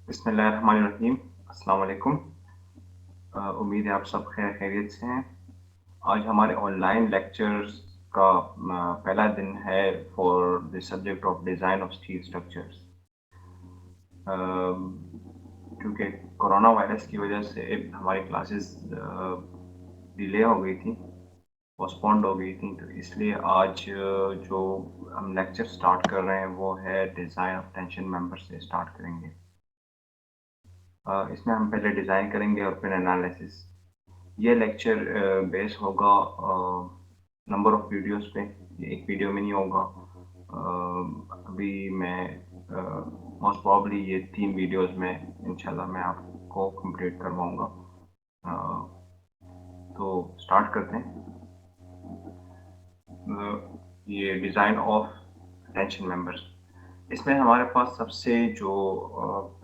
बिस्मिल्लाहिर्रहमानिर्रहीम। अस्सलाम वालेकुम। उम्मीद है आप सब खैरियत से हैं। आज हमारे ऑनलाइन लेक्चर्स का पहला दिन है for the subject of design of steel structures. क्योंकि कोरोना वायरस की वजह से हमारी क्लासेस डिले हो गई थी, पोस्टपोन्ड हो गई थी, तो इसलिए आज जो हम लेक्चर स्टार्ट कर रहे हैं वो है डिज़ाइन ऑफ टेंशन मेंबर से स्टार्ट करेंगे। इसमें हम पहले डिज़ाइन करेंगे और फिर एनालिसिस। ये लेक्चर बेस होगा नंबर ऑफ वीडियोस पे। ये एक वीडियो में नहीं होगा। अभी मैं मोस्ट प्रॉब्ली ये 3 वीडियोस में इंशाल्लाह मैं आपको कंप्लीट करवाऊंगा। तो स्टार्ट करते हैं। ये डिज़ाइन ऑफ टेंशन मेंबर्स। इसमें हमारे पास सबसे जो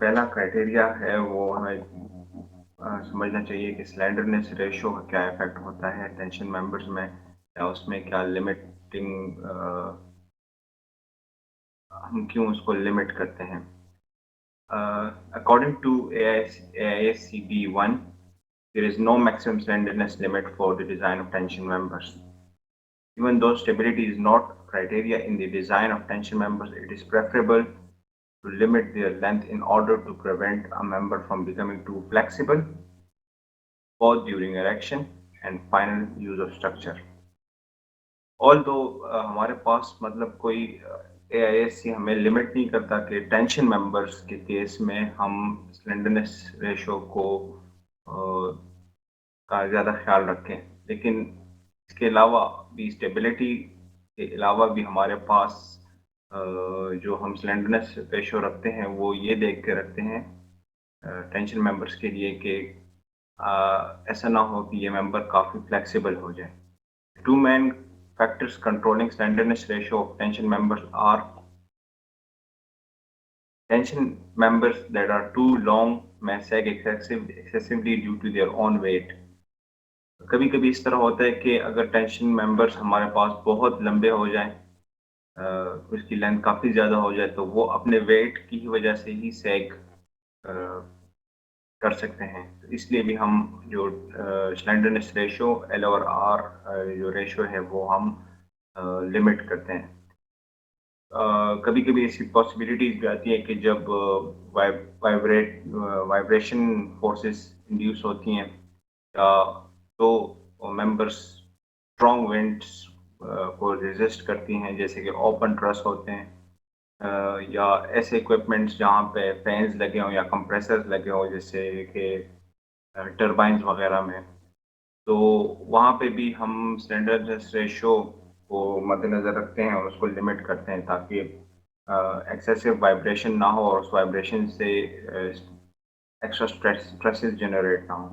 पहला क्राइटेरिया है वो हमें समझना चाहिए कि स्लेंडरनेस रेशियो का क्या इफेक्ट होता है टेंशन मेंबर्स में, या उसमें क्या लिमिटिंग, हम क्यों उसको लिमिट करते हैं। According to AISCB1, there is no maximum slenderness limit for the design of tension members. Even though stability is not a criteria in the design of tension members, it is preferable to limit their length in order to prevent a member from becoming too flexible, both during erection and final use of structure. Although हमारे पास मतलब कोई AISC हमें limit नहीं करता कि tension members के case में हम स्लेंडरनेस रेशो को का ज़्यादा ख्याल रखें, लेकिन इसके अलावा भी स्टेबिलिटी के अलावा भी हमारे पास जो हम स्लेंडरनेस रेशो रखते हैं वो ये देख के रखते हैं टेंशन मेंबर्स के लिए कि ऐसा ना हो कि ये मेंबर काफ़ी फ्लेक्सिबल हो जाए। Two main factors controlling slenderness ratio of tension members are tension members that are too long may sag excessively due to their own weight. कभी कभी इस तरह होता है कि अगर टेंशन मेंबर्स हमारे पास बहुत लंबे हो जाएं, उसकी लेंथ काफ़ी ज़्यादा हो जाए, तो वो अपने वेट की वजह से ही सैग कर सकते हैं। तो इसलिए भी हम जो स्लेंडरनेस रेशो एल और आर जो रेशो है वो हम लिमिट करते हैं। कभी कभी ऐसी पॉसिबिलिटीज भी आती है कि जब वाइब्रेशन फोर्सेस इंड्यूस होती हैं, या तो मेंबर्स स्ट्रॉन्ग विंड्स को रेजिस्ट करती हैं, जैसे कि ओपन ट्रस होते हैं, या ऐसे इक्विपमेंट्स जहाँ पे फैंस लगे हों या कंप्रेसर्स लगे हों, जैसे कि टरबाइंस वगैरह में, तो वहाँ पे भी हम स्लेंडरनेस रेशो को मद्देनज़र रखते हैं और उसको लिमिट करते हैं, ताकि एक्सेसिव वाइब्रेशन ना हो और उस वाइब्रेशन से एक्स्ट्रा स्ट्रेसेस जनरेट ना हो।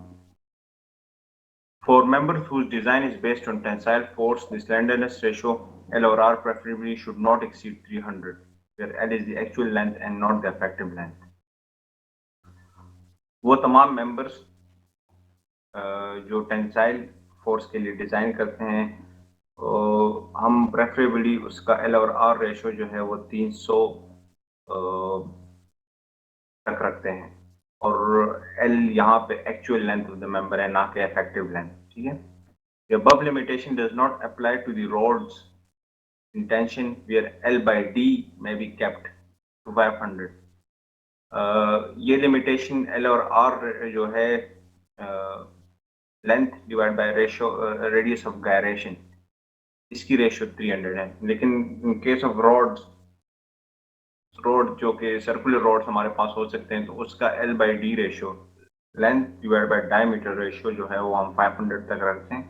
For members whose design is based on tensile force, the slenderness ratio L or R preferably should not exceed 300, where L is the actual length and not the effective length. वो तमाम members जो tensile force के लिए design करते हैं, तो हम preferably उसका L और R रेशो जो है वो 300 तक रखते हैं, और L यहाँ पे actual length of the member है, ना कि इफेक्टिव लेंथ। ठीक है। The above limitation does not apply to the rods in tension where L by D may be kept to 500. ये लिमिटेशन L और R जो है length divide by ratio radius of gyration, इसकी ratio 300 है। लेकिन in case of road जो कि circular roads हमारे पास हो सकते हैं, तो उसका L by D ratio, length divide by diameter ratio जो है वो हम 500 तक रखते हैं।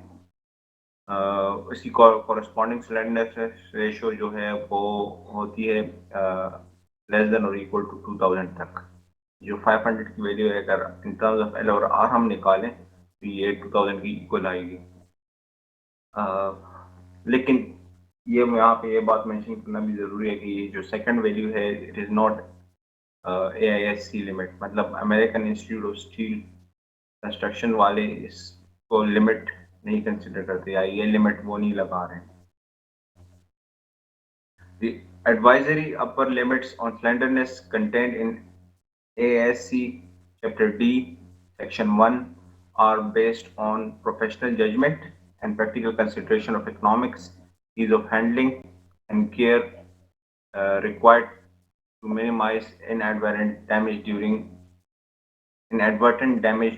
इसकी कॉरेस्पॉन्डिंग स्लेंडरनेस रेशियो जो है वो होती है लेस देन और इक्वल टू 2000 तक। जो 500 की वैल्यू है, अगर इन टर्म्स ऑफ एल और आर हम निकालें तो ये 2000 की इक्वल आएगी। लेकिन ये यहाँ पे ये बात मेंशन करना भी ज़रूरी है कि ये जो सेकंड वैल्यू है, it is not AISC limit, मतलब American Institute of Steel Construction वाले इसको लिमिट नहीं कंसिडर करते, या ये लिमिट वो नहीं लगा रहे हैं। The advisory upper limits on slenderness contained in ASC Chapter D, Section 1 are based on professional judgment and practical consideration of economics, ease of handling, and care required to minimize inadvertent damage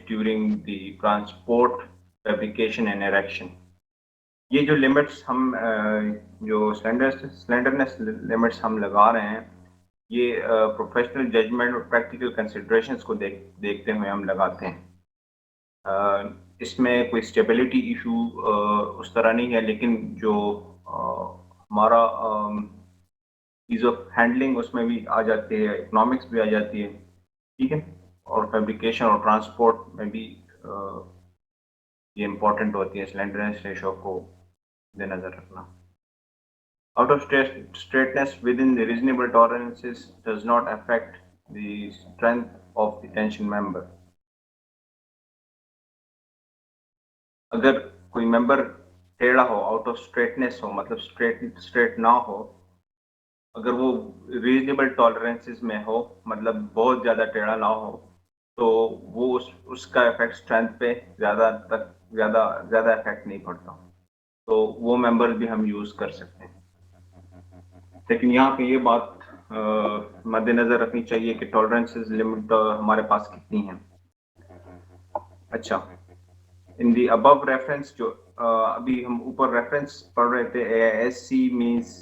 during the transport, fabrication, and erection. ये जो limits हम जो slenderness limits हम लगा रहे हैं, ये professional judgement और प्रैक्टिकल कंसिडरेशंस को देखते हुए हम लगाते हैं। इसमें कोई स्टेबिलिटी इशू उस तरह नहीं है, लेकिन जो हमारा ईज ऑफ हैंडलिंग उसमें भी आ जाती है, इकोनॉमिक्स भी आ जाती है, ठीक है, और फैब्रिकेशन और ट्रांसपोर्ट में भी ये इम्पोर्टेंट होती है स्लेंडरनेस रेशो को नजर रखना। Out of straightness within the reasonable tolerances does not affect the strength of the tension member. अगर कोई मेंबर टेढ़ा हो, आउट ऑफ स्ट्रेटनेस हो, मतलब स्ट्रेट ना हो, अगर वो रीजनेबल टॉलरेंसेस में हो, मतलब बहुत ज़्यादा टेढ़ा ना हो, तो वो उसका इफेक्ट स्ट्रेंथ पे ज़्यादा इफेक्ट नहीं पड़ता, तो वो मेंबर्स भी हम यूज़ कर सकते हैं। लेकिन यहाँ पे ये बात मद्देनजर रखनी चाहिए कि टॉलरेंसेस लिमिट हमारे पास कितनी है। अच्छा, इन दी अबव रेफरेंस, जो अभी हम ऊपर रेफरेंस पढ़ रहे थे, AISC means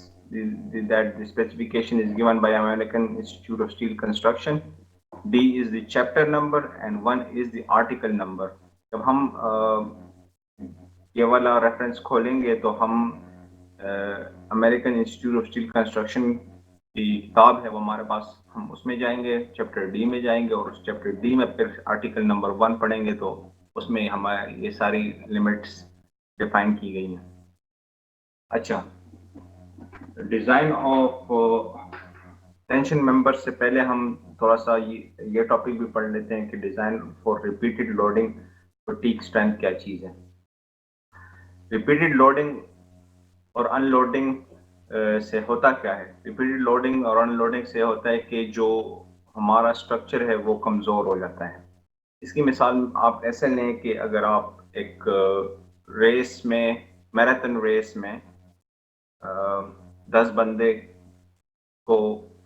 that the specification is given by American Institute of Steel Construction. D is the chapter number and 1 is the article number. जब हम ये वाला रेफरेंस खोलेंगे तो हम American Institute of Steel construction की किताब है वो हमारे पास, हम उसमें जाएंगे, चैप्टर डी में जाएंगे और उस चैप्टर डी में फिर आर्टिकल नंबर 1 पढ़ेंगे, तो उसमें हमारे ये सारी लिमिट्स डिफाइन की गई हैं। अच्छा, डिज़ाइन ऑफ टेंशन मेंबर से पहले हम थोड़ा सा ये टॉपिक भी पढ़ लेते हैं कि design for repeated loading fatigue strength क्या चीज़ है। रिपीटेड लोडिंग और अनलोडिंग से होता क्या है? रिपीटेड लोडिंग और अनलोडिंग से होता है कि जो हमारा स्ट्रक्चर है वो कमज़ोर हो जाता है। इसकी मिसाल आप ऐसे लें कि अगर आप एक रेस में, मैराथन रेस में 10 बंदे को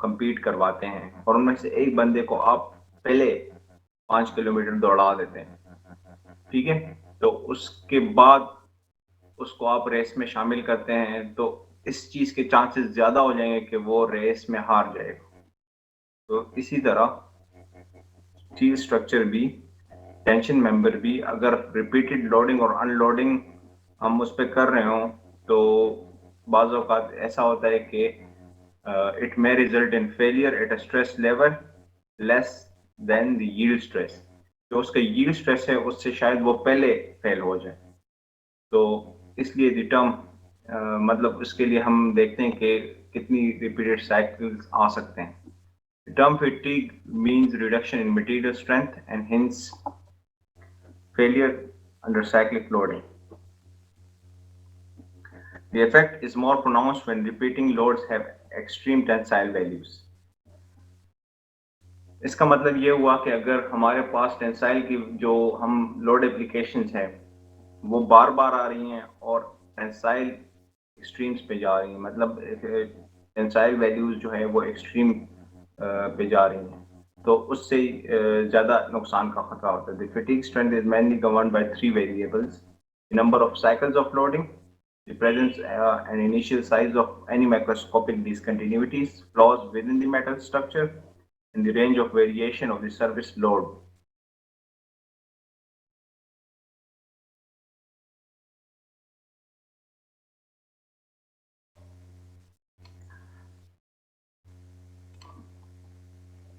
compete करवाते हैं और उनमें से एक बंदे को आप पहले 5 किलोमीटर दौड़ा देते हैं, ठीक है, तो उसके बाद उसको आप रेस में शामिल करते हैं, तो इस चीज के चांसेस ज्यादा हो जाएंगे कि वो रेस में हार जाएगा। तो इसी तरह स्टील स्ट्रक्चर भी, टेंशन मेंबर भी, अगर रिपीटेड लोडिंग और अनलोडिंग हम उस पर कर रहे हो तो बाज़ औक़ात ऐसा होता है कि it may result in failure at a stress level less than the yield stress. जो उसका yield stress है उससे शायद वो पहले फेल हो जाए, तो इसलिए the term मतलब उसके लिए हम देखते हैं कि कितनी repeated cycles आ सकते हैं। The term fatigue means reduction in material strength and hence failure under cyclic loading. The effect is more pronounced when repeating loads have extreme tensile values. इसका मतलब ये हुआ कि अगर हमारे पास टेंसाइल की जो हम लोड एप्लीकेशंस हैं वो बार बार आ रही हैं और टेंसाइल एक्सट्रीम्स पे जा रही हैं, मतलब टेंसाइल वैल्यूज जो है वो एक्सट्रीम पे जा रही हैं, तो उससे ज़्यादा नुकसान का खतरा होता है। The fatigue strength is mainly governed by 3 variables: the number of cycles of loading, the presence and initial size of any macroscopic discontinuities, flaws within the metal structure, and the range of variation of the service load